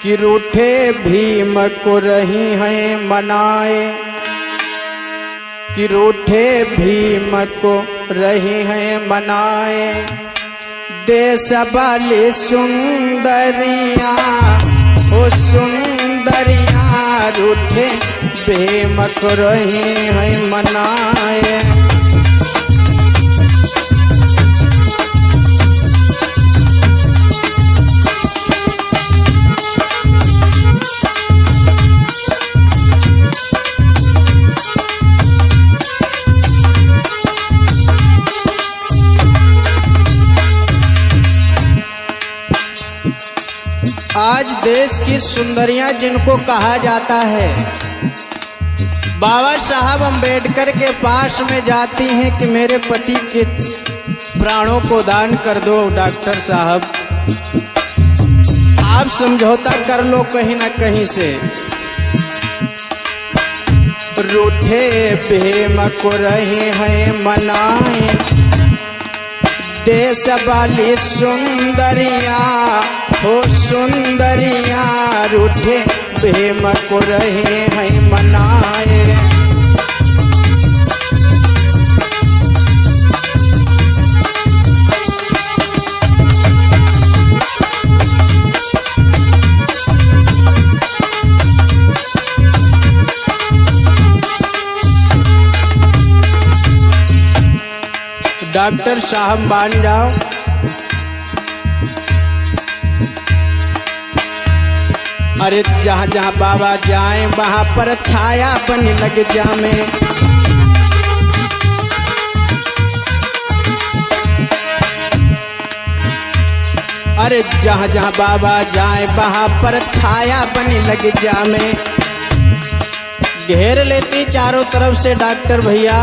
कि रूठे भीम को रही हैं मनाए, कि रूठे भीम को रही हैं मनाए। देश वाली सुंदरिया ओ सुंदरिया रूठे भीम को रही हैं मनाए। आज देश की सुंदरियां जिनको कहा जाता है, बाबा साहब अम्बेडकर के पास में जाती हैं कि मेरे पति के प्राणों को दान कर दो डॉक्टर साहब, आप समझौता कर लो कहीं ना कहीं से। रूठे भीम को रहे हैं मनाए, देश वाली सुंदरिया हो सुंदरिया रूठे भीम को रहे हैं मनाए। डॉक्टर साहब मान जाओ, अरे जहाँ जहाँ बाबा जाए वहाँ पर छाया बन लग जामे। अरे जहाँ जहाँ बाबा जाए वहाँ पर छाया बन लग जामे। घेर लेती चारों तरफ से डॉक्टर भैया,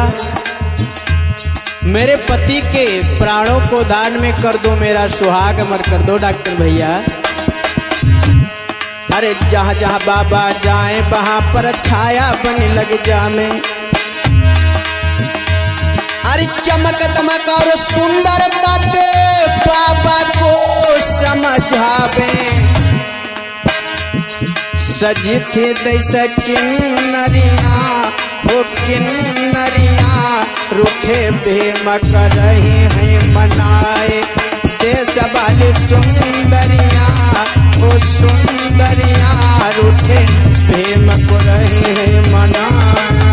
मेरे पति के प्राणों को दान में कर दो, मेरा सुहाग अमर कर दो डॉक्टर भैया। अरे जहाँ जहाँ बाबा जाए वहाँ पर छाया बन लग जामे। अरे चमक दमक और सुंदरता के बाबा को समझावे। सजी थी दैसे किन्नरिया हो किन्नरिया रूठे भीम कर रही हैं मनाए। देश वाली सुंदरिया ओ सुंदरिया रूठे भीम को रही हैं मनाए।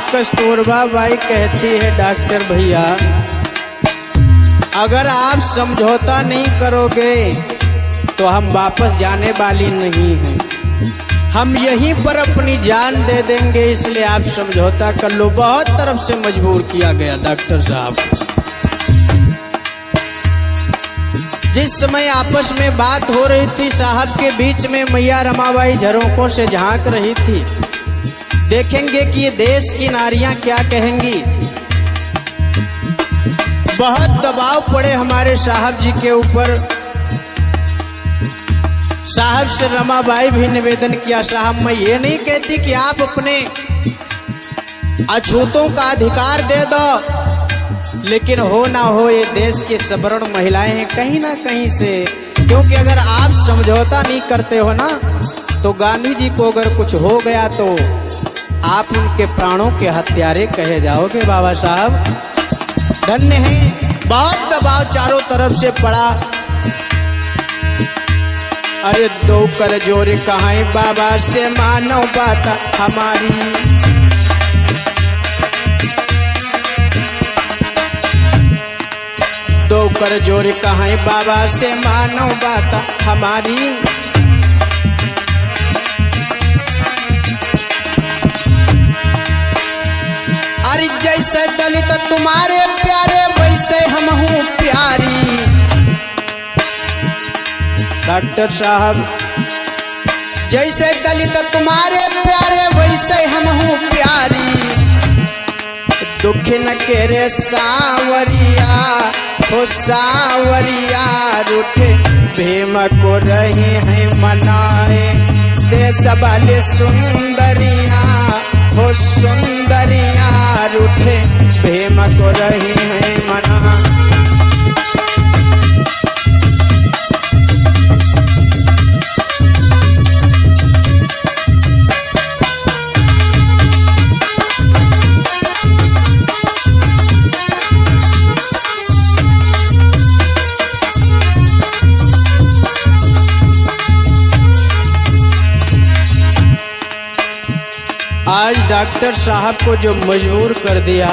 कस्तूरबा बाई कहती है डॉक्टर भैया, अगर आप समझौता नहीं करोगे तो हम वापस जाने वाली नहीं हैं, हम यहीं पर अपनी जान दे देंगे, इसलिए आप समझौता कर लो। बहुत तरफ से मजबूर किया गया डॉक्टर साहब। जिस समय आपस में बात हो रही थी साहब के बीच में मैया रमाबाई झरोकों से झांक रही थी। देखेंगे कि ये देश की नारियां क्या कहेंगी। बहुत दबाव पड़े हमारे साहब जी के ऊपर। साहब से रमाबाई भी निवेदन किया, साहब मैं ये नहीं कहती कि आप अपने अछूतों का अधिकार दे दो, लेकिन हो ना हो ये देश की सवर्ण महिलाएं हैं कहीं ना कहीं से, क्योंकि अगर आप समझौता नहीं करते हो ना तो गांधी जी को अगर कुछ हो गया तो आप उनके प्राणों के हत्यारे कहे जाओगे। बाबा साहब धन्य हैं। बहुत दबाव चारों तरफ से पड़ा। अरे दो कर जोर कहां बाबा से मानो बात हमारी। दो कर जोर कहां बाबा से मानो बात हमारी। जैसे दलित तुम्हारे प्यारे वैसे हम हूँ प्यारी। डॉक्टर साहब जैसे दलित तुम्हारे प्यारे वैसे हम हूँ प्यारी। दुख न केरे सावरिया सावरिया रूठे भीम को रहे हैं मनाए। देश वाले सुंदरिया हो सुंदरिया रूठे भीम को रहे हैं मना। आज डॉक्टर साहब को जो मजबूर कर दिया